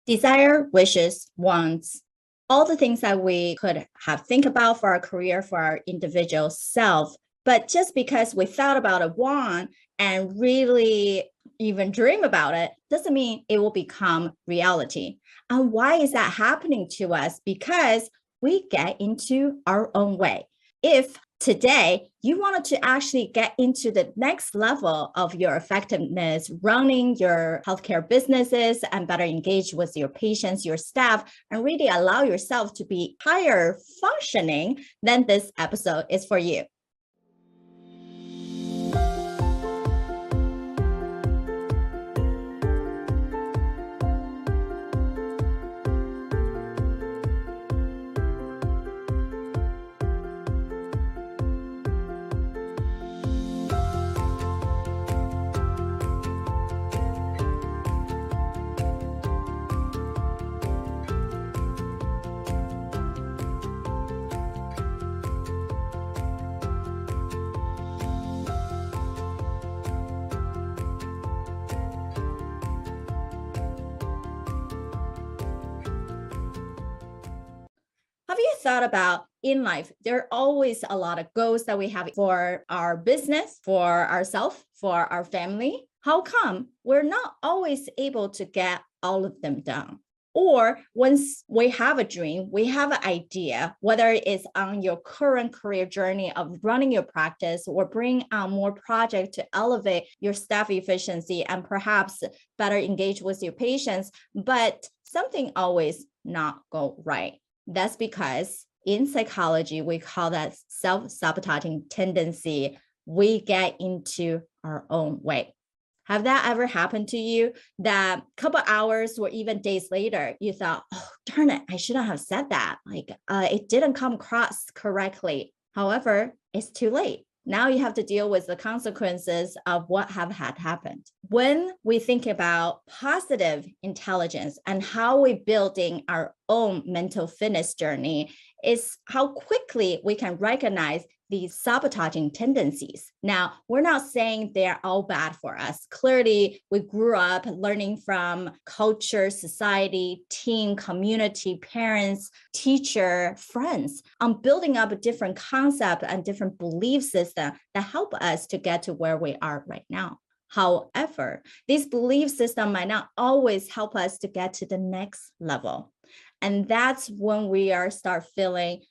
Desire, wishes, wants, all the things that we could have think about for our career, for our individual self. But just because we thought about a want and really even dream about it, doesn't mean it will become reality. And why is that happening to us? Because we get into our own way. If today you wanted to actually get into the next level of your effectiveness, running your healthcare businesses and better engage with your patients, your staff, and really allow yourself to be higher functioning, then this episode is for you. Have you thought about in life, there are always a lot of goals that we have for our business, for ourselves, for our family. How come we're not always able to get all of them done? Or once we have a dream, we have an idea, whether it's on your current career journey of running your practice or bring on more projects to elevate your staff efficiency and perhaps better engage with your patients, but something always not go right. That's because in psychology, we call that self-sabotaging tendency. We get into our own way. Have that ever happened to you that a couple hours or even days later, you thought, oh, darn it, I shouldn't have said that. It didn't come across correctly. However, it's too late. Now you have to deal with the consequences of what have had happened. When we think about positive intelligence and how we're building our own mental fitness journey, is how quickly we can recognize these sabotaging tendencies. Now, we're not saying they're all bad for us. Clearly, we grew up learning from culture, society, team, community, parents, teacher, friends, on building up a different concept and different belief system that help us to get to where we are right now. However, this belief system might not always help us to get to the next level. And that's when we start feeling,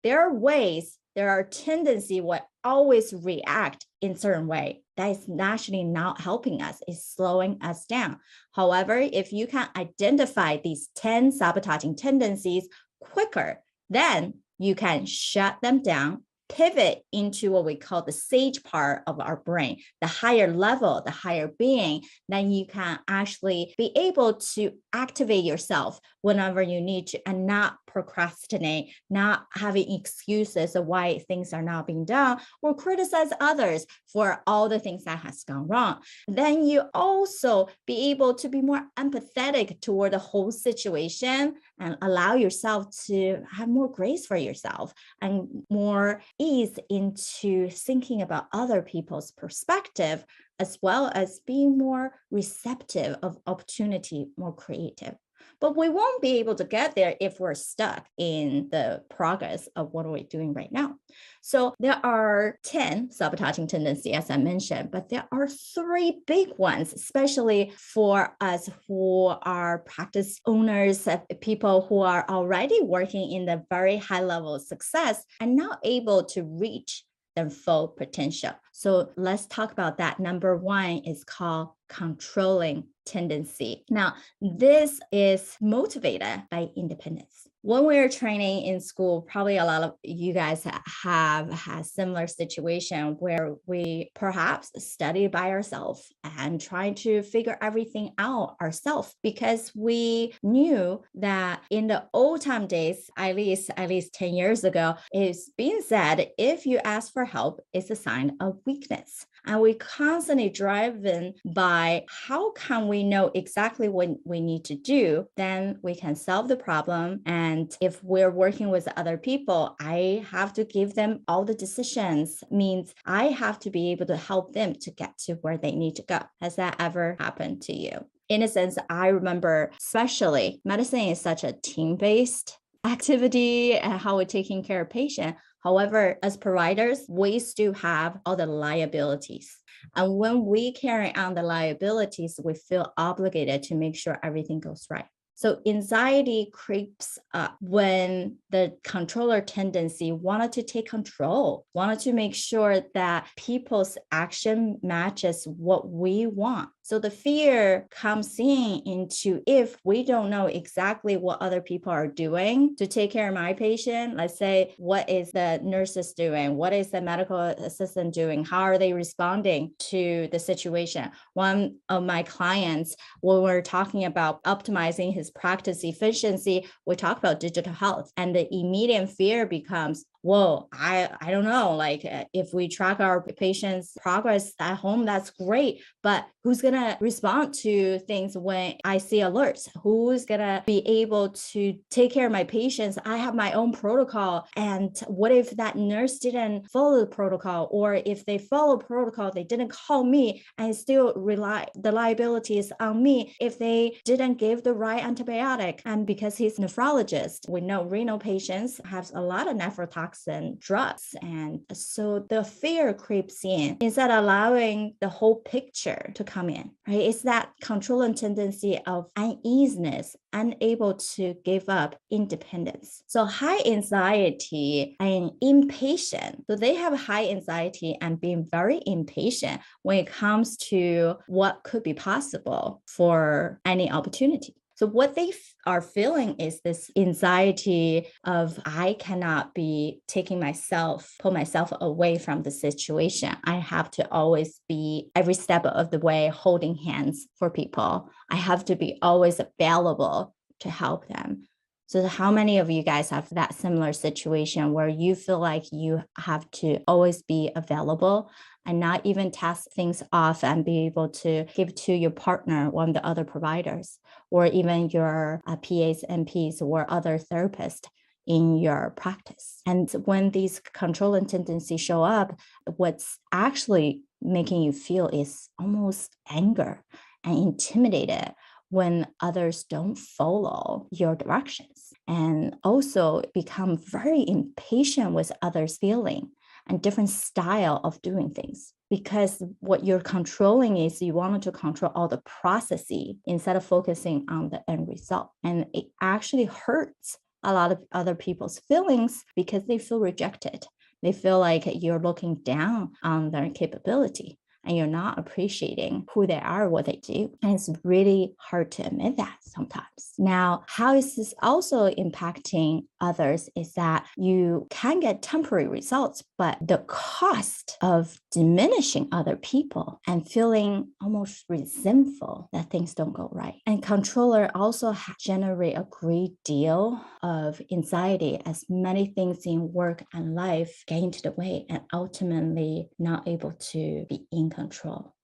there are ways, there are tendencies we always react in certain way that is naturally not helping us, is slowing us down. However, if you can identify these 10 sabotaging tendencies quicker, then you can shut them down, pivot into what we call the sage part of our brain, the higher level, the higher being, then you can actually be able to activate yourself whenever you need to and not procrastinate, not having excuses of why things are not being done or criticize others for all the things that has gone wrong. Then you also be able to be more empathetic toward the whole situation and allow yourself to have more grace for yourself and more ease into thinking about other people's perspective, as well as being more receptive of opportunity, more creative. But we won't be able to get there if we're stuck in the progress of what we're doing right now. So there are 10 sabotaging tendencies, as I mentioned, but there are 3 big ones, especially for us who are practice owners, people who are already working in the very high level of success and not able to reach their full potential. So let's talk about that. Number 1 is called controlling tendency. Now, this is motivated by independence. When we're training in school, probably a lot of you guys have had similar situation where we perhaps study by ourselves and try to figure everything out ourselves because we knew that in the old time days, at least 10 years ago, it's being said, if you ask for help, it's a sign of weakness. And we constantly driven by how can we know exactly what we need to do, then we can solve the problem. And if we're working with other people, I have to give them all the decisions, means I have to be able to help them to get to where they need to go. Has that ever happened to you? in a sense, I remember, especially medicine is such a team-based activity and how we're taking care of patient. However, as providers, we still have all the liabilities. And when we carry on the liabilities, we feel obligated to make sure everything goes right. So anxiety creeps up when the controller tendency wanted to take control, wanted to make sure that people's action matches what we want. So the fear comes into if we don't know exactly what other people are doing to take care of my patient, let's say, what is the nurses doing? What is the medical assistant doing? How are they responding to the situation? One of my clients, when we're talking about optimizing his practice efficiency, we talk about digital health, and the immediate fear becomes, whoa, I don't know, like if we track our patients' progress at home, that's great. But who's going to respond to things when I see alerts? Who's going to be able to take care of my patients? I have my own protocol. And what if that nurse didn't follow the protocol? Or if they follow protocol, they didn't call me and still the liability is on me if they didn't give the right antibiotic. And because he's a nephrologist, we know renal patients have a lot of nephrotoxin drugs. And so the fear creeps in instead of allowing the whole picture to come in, right? It's that controlling tendency of uneasiness, unable to give up independence. So high anxiety and impatient. So they have high anxiety and being very impatient when it comes to what could be possible for any opportunity. So what they are feeling is this anxiety of, I cannot be pull myself away from the situation. I have to always be every step of the way holding hands for people. I have to be always available to help them. So how many of you guys have that similar situation where you feel like you have to always be available and not even task things off and be able to give to your partner, one of the other providers, or even your PAs, NPs, or other therapists in your practice? And when these controlling tendencies show up, what's actually making you feel is almost anger and intimidated when others don't follow your directions, and also become very impatient with others' feeling and different style of doing things. Because what you're controlling is you wanted to control all the processes instead of focusing on the end result. And it actually hurts a lot of other people's feelings because they feel rejected. They feel like you're looking down on their capability and you're not appreciating who they are, what they do. And it's really hard to admit that sometimes. Now, how is this also impacting others is that you can get temporary results, but the cost of diminishing other people and feeling almost resentful that things don't go right. And controller also generate a great deal of anxiety as many things in work and life get into the way and ultimately not able to be in control.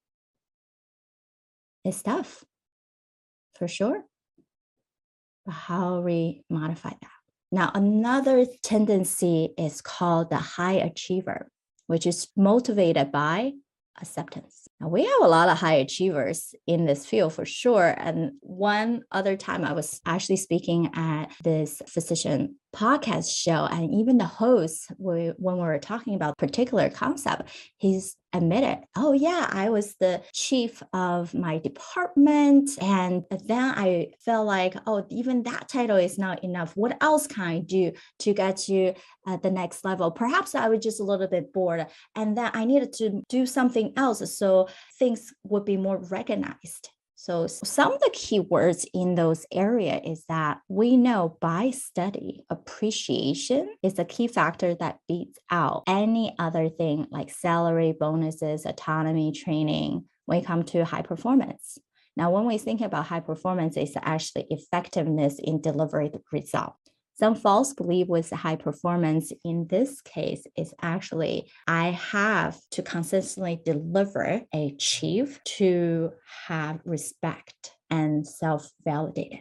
It's tough, for sure. But how we modify that? Now, another tendency is called the high achiever, which is motivated by acceptance. Now, we have a lot of high achievers in this field for sure. And one other time I was actually speaking at this physician podcast show, and even the host, when we were talking about particular concept, he's admitted, oh yeah, I was the chief of my department. And then I felt like, oh, even that title is not enough. What else can I do to get to the next level? Perhaps I was just a little bit bored and then I needed to do something else so things would be more recognized. So some of the key words in those areas is that we know by study, appreciation is a key factor that beats out any other thing like salary, bonuses, autonomy, training when it comes to high performance. Now, when we think about high performance, it's actually effectiveness in delivering the result. Some false belief with high performance in this case is actually, I have to consistently deliver, achieve, to have respect and self-validated.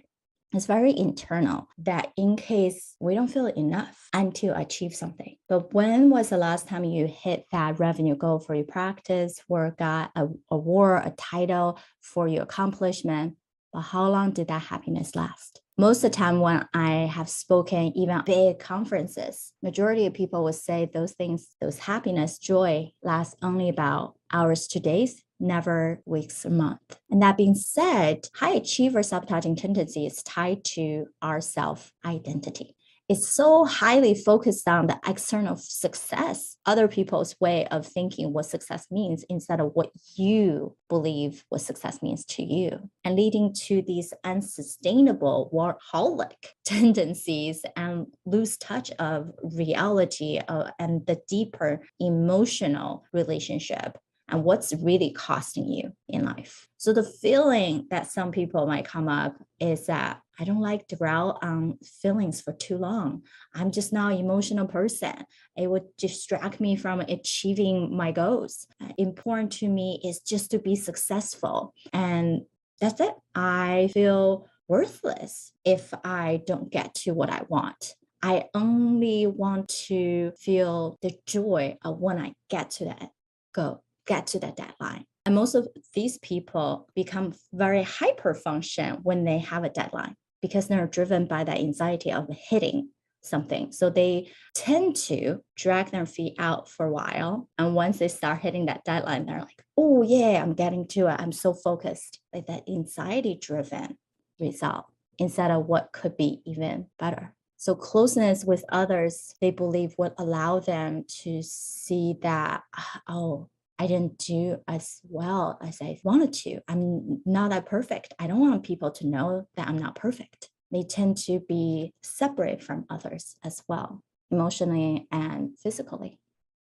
It's very internal that in case we don't feel enough until achieve something. But when was the last time you hit that revenue goal for your practice or got an award, a title for your accomplishment? But how long did that happiness last? Most of the time when I have spoken, even at big conferences, majority of people would say those things, those happiness, joy lasts only about hours to days, never weeks or month. And that being said, high achiever sabotaging tendency is tied to our self-identity. It's so highly focused on the external success, other people's way of thinking what success means instead of what you believe what success means to you, and leading to these unsustainable workaholic tendencies and lose touch of reality and the deeper emotional relationship and what's really costing you in life. So the feeling that some people might come up is that I don't like to dwell on feelings for too long. I'm just not an emotional person. It would distract me from achieving my goals. Important to me is just to be successful. And that's it. I feel worthless if I don't get to what I want. I only want to feel the joy of when I get to that goal, get to that deadline. And most of these people become very hyper function when they have a deadline because they're driven by that anxiety of hitting something. So they tend to drag their feet out for a while. And once they start hitting that deadline, they're like, oh yeah, I'm getting to it. I'm so focused. Like that anxiety driven result instead of what could be even better. So closeness with others, they believe would allow them to see that, oh, I didn't do as well as I wanted to. I'm not that perfect. I don't want people to know that I'm not perfect. They tend to be separate from others as well, emotionally and physically.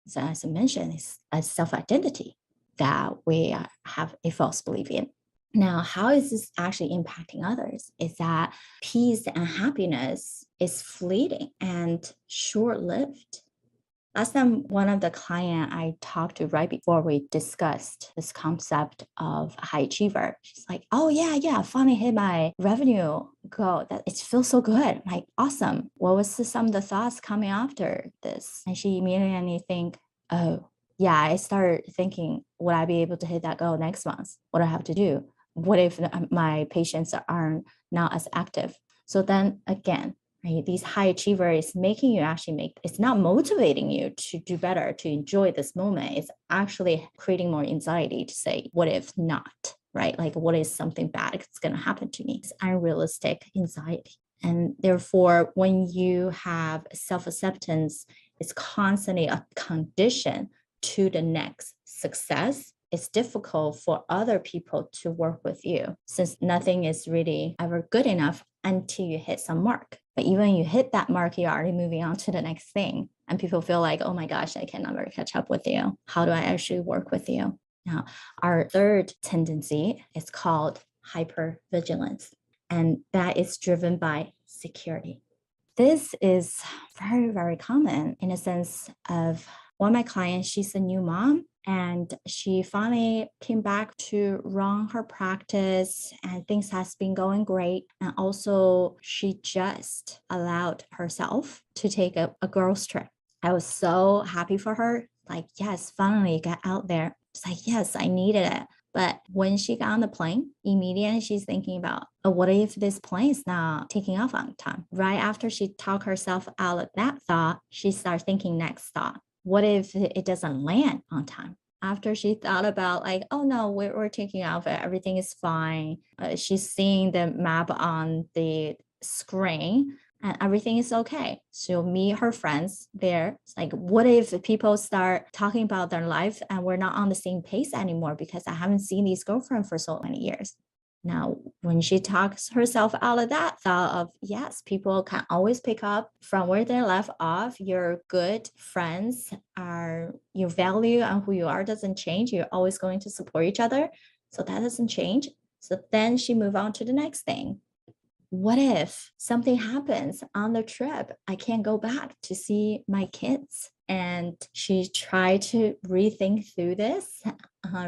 So as I mentioned, it's a self-identity that we have a false belief in. Now, how is this actually impacting others? Is that peace and happiness is fleeting and short-lived. Last time, one of the client I talked to right before we discussed this concept of high achiever, she's like, oh yeah, I finally hit my revenue goal. That it feels so good. I'm like, awesome. What was some of the thoughts coming after this? And she immediately think, oh yeah, I started thinking, would I be able to hit that goal next month? What do I have to do? What if my patients are not as active? So then again, right, these high achievers making you actually it's not motivating you to do better, to enjoy this moment. It's actually creating more anxiety to say, what if not, right? Like, what is something bad that's going to happen to me? It's unrealistic anxiety. And therefore, when you have self-acceptance, it's constantly a condition to the next success. It's difficult for other people to work with you since nothing is really ever good enough until you hit some mark. But even when you hit that mark, you're already moving on to the next thing. And people feel like, oh my gosh, I can never catch up with you. How do I actually work with you? Now, our third tendency is called hypervigilance. And that is driven by security. This is very, very common in a sense of one of my clients, she's a new mom. And she finally came back to run her practice and things has been going great. And also she just allowed herself to take a girls trip. I was so happy for her. Like, yes, finally get out there. It's like, yes, I needed it. But when she got on the plane, immediately she's thinking about, oh, what if this plane is not taking off on time? Right after she talked herself out of that thought, she started thinking next thought. What if it doesn't land on time? After she thought about like, oh no, we're taking off, everything is fine. She's seeing the map on the screen and everything is okay. She'll meet her friends there. It's like, what if people start talking about their life and we're not on the same pace anymore because I haven't seen these girlfriends for so many years? Now, when she talks herself out of that thought of, yes, people can always pick up from where they left off. Your good friends are, your value and who you are doesn't change. You're always going to support each other. So that doesn't change. So then she moved on to the next thing. What if something happens on the trip? I can't go back to see my kids. And she tried to rethink through this,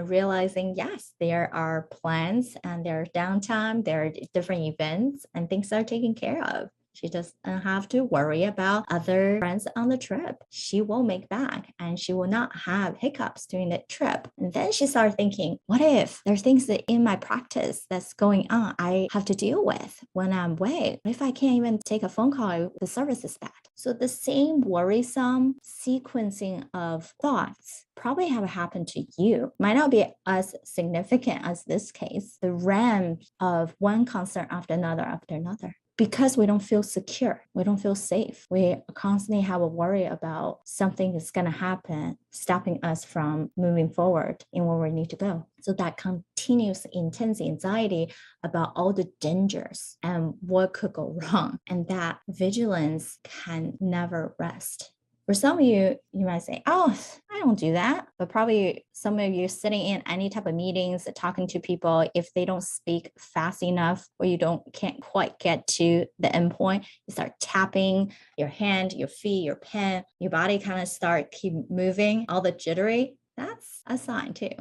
realizing, yes, there are plans and there are downtime, there are different events and things are taken care of. She doesn't have to worry about other friends on the trip. She will make back and she will not have hiccups during the trip. And then she started thinking, what if there's things that in my practice that's going on I have to deal with when I'm away? What if I can't even take a phone call? The service is bad. So the same worrisome sequencing of thoughts probably have happened to you. Might not be as significant as this case, the RAM of one concern after another. Because we don't feel secure, we don't feel safe. We constantly have a worry about something is going to happen, stopping us from moving forward in where we need to go. So that continuous intense anxiety about all the dangers and what could go wrong. And that vigilance can never rest. For some of you, you might say, oh, I don't do that. But probably some of you sitting in any type of meetings, talking to people, if they don't speak fast enough or you can't quite get to the end point, you start tapping your hand, your feet, your pen, your body kind of keep moving, all the jittery. That's a sign too.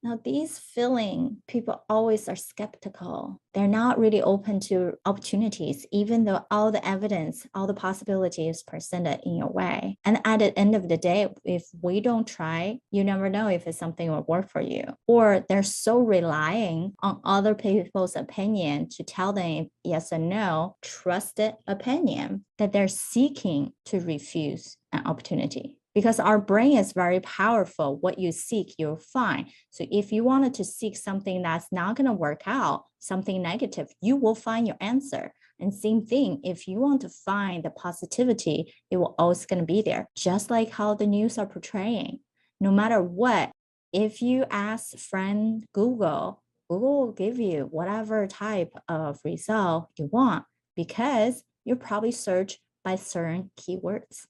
Now, these feelings, people always are skeptical. They're not really open to opportunities, even though all the evidence, all the possibilities presented in your way. And at the end of the day, if we don't try, you never know if it's something will work for you. Or they're so relying on other people's opinion to tell them yes or no, trusted opinion, that they're seeking to refuse an opportunity. Because our brain is very powerful. What you seek, you'll find. So if you wanted to seek something that's not going to work out, something negative, you will find your answer. And same thing, if you want to find the positivity, it will always going to be there. Just like how the news are portraying. No matter what, if you ask friend Google will give you whatever type of result you want because you probably search by certain keywords.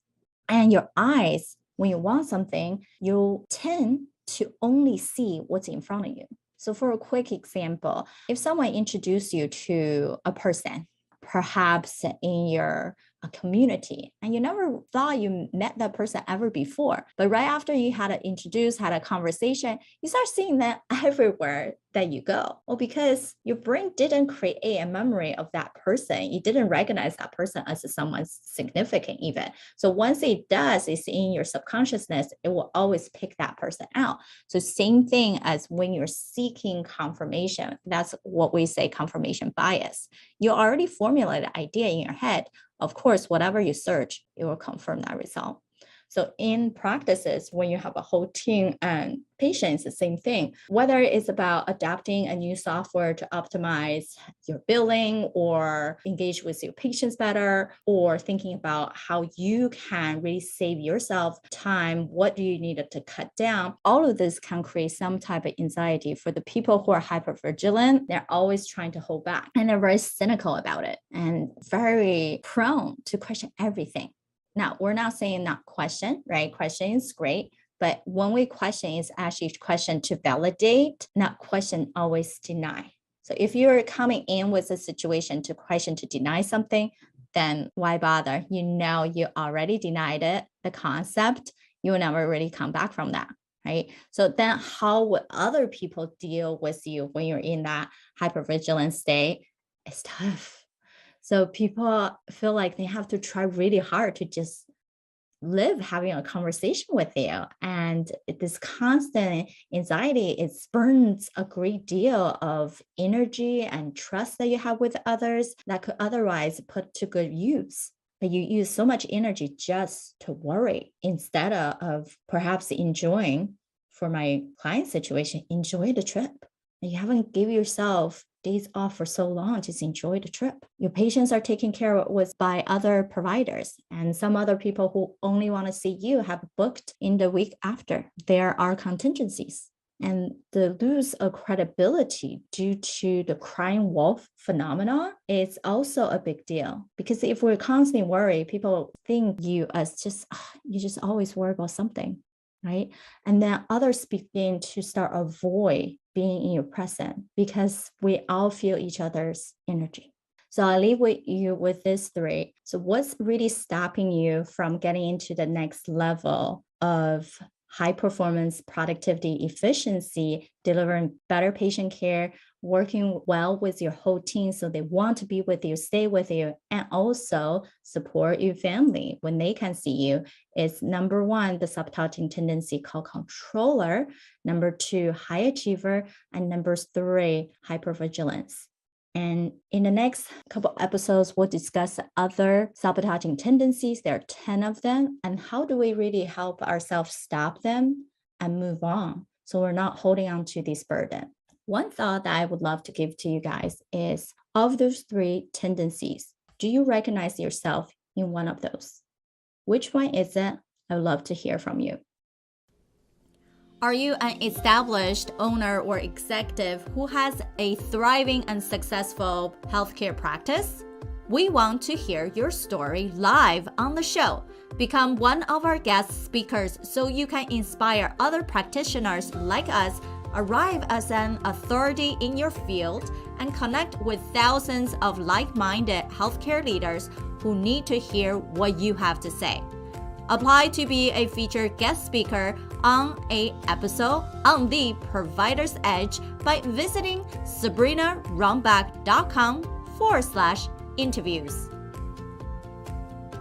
And your eyes, when you want something, you tend to only see what's in front of you. So for a quick example, if someone introduced you to a person, perhaps in your community, and you never thought you met that person ever before, but right after you had a conversation, you start seeing them everywhere that you go. Well, because your brain didn't create a memory of that person. You didn't recognize that person as someone significant even. So once it does, it's in your subconsciousness, it will always pick that person out. So same thing as when you're seeking confirmation. That's what we say confirmation bias. You already formulated an idea in your head. Of course, whatever you search, it will confirm that result. So in practices, when you have a whole team and patients, the same thing, whether it's about adapting a new software to optimize your billing or engage with your patients better, or thinking about how you can really save yourself time, what do you need to cut down? All of this can create some type of anxiety for the people who are hypervigilant. They're always trying to hold back and they're very cynical about it and very prone to question everything. Now, we're not saying not question, right? Question is great. But when we question, it's actually question to validate, not question always deny. So if you're coming in with a situation to question to deny something, then why bother? You know you already denied it, the concept, you will never really come back from that, right? So then how would other people deal with you when you're in that hypervigilance state? It's tough. So people feel like they have to try really hard to just live having a conversation with you. And this constant anxiety, it burns a great deal of energy and trust that you have with others that could otherwise put to good use. But you use so much energy just to worry instead of perhaps enjoying, for my client situation, enjoy the trip. And you haven't given yourself days off for so long, just enjoy the trip. Your patients are taken care of with by other providers, and some other people who only want to see you have booked in the week after. There are contingencies. And the lose of credibility due to the crying wolf phenomenon is also a big deal. Because if we're constantly worried, people think you as just, you just always worry about something, right? And then others begin to start avoid being in your presence because we all feel each other's energy. So I'll leave you with this three. So what's really stopping you from getting into the next level of high performance, productivity, efficiency, delivering better patient care working well with your whole team so they want to be with you, stay with you, and also support your family when they can see you, is number one, the sabotaging tendency called controller, number two, high achiever, and number three, hypervigilance. And in the next couple episodes, we'll discuss other sabotaging tendencies. There are 10 of them. And how do we really help ourselves stop them and move on so we're not holding on to this burden? One thought that I would love to give to you guys is, of those three tendencies, do you recognize yourself in one of those? Which one is it? I would love to hear from you. Are you an established owner or executive who has a thriving and successful healthcare practice? We want to hear your story live on the show. Become one of our guest speakers so you can inspire other practitioners like us, arrive as an authority in your field, and connect with thousands of like-minded healthcare leaders who need to hear what you have to say. Apply to be a featured guest speaker on an episode on The Provider's Edge by visiting SabrinaRunbeck.com/interviews.